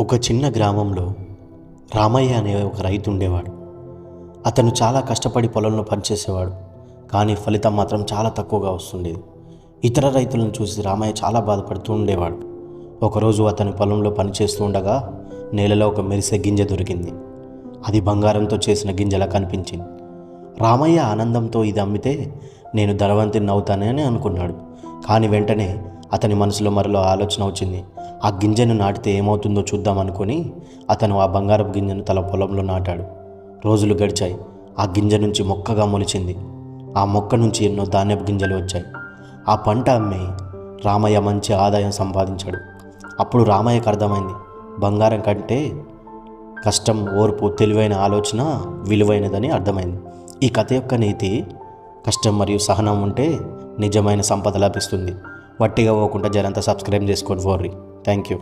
ఒక చిన్న గ్రామంలో రామయ్య అనే ఒక రైతు ఉండేవాడు. అతను చాలా కష్టపడి పొలంలో పనిచేసేవాడు. కానీ ఫలితం మాత్రం చాలా తక్కువగా వస్తుండేది. ఇతర రైతులను చూసి రామయ్య చాలా బాధపడుతూ ఉండేవాడు. ఒకరోజు అతని పొలంలో పనిచేస్తూ ఉండగా నేలలో ఒక మెరిసే గింజ దొరికింది. అది బంగారంతో చేసిన గింజలా కనిపించింది. రామయ్య ఆనందంతో ఇది అమ్మితే నేను ధనవంతుని అవుతానని అనుకున్నాడు. కానీ వెంటనే అతని మనసులో మరో ఆలోచన వచ్చింది. ఆ గింజను నాటితే ఏమవుతుందో చూద్దాం అనుకుని అతను ఆ బంగారపు గింజను తన పొలంలో నాటాడు. రోజులు గడిచాయి. ఆ గింజ నుంచి మొక్కగా మొలిచింది. ఆ మొక్క నుంచి ఎన్నో ధాన్యపు గింజలు వచ్చాయి. ఆ పంట అమ్మి రామయ్య మంచి ఆదాయం సంపాదించాడు. అప్పుడు రామయ్యకు అర్థమైంది, బంగారం కంటే కష్టం, ఓర్పు, తెలివైన ఆలోచన విలువైనదని అర్థమైంది. ఈ కథ యొక్క నీతి, కష్టం మరియు సహనం ఉంటే నిజమైన సంపద లభిస్తుంది. వట్టిగా పోకుండా జరంతా సబ్స్క్రైబ్ చేసుకోండి. Thank you.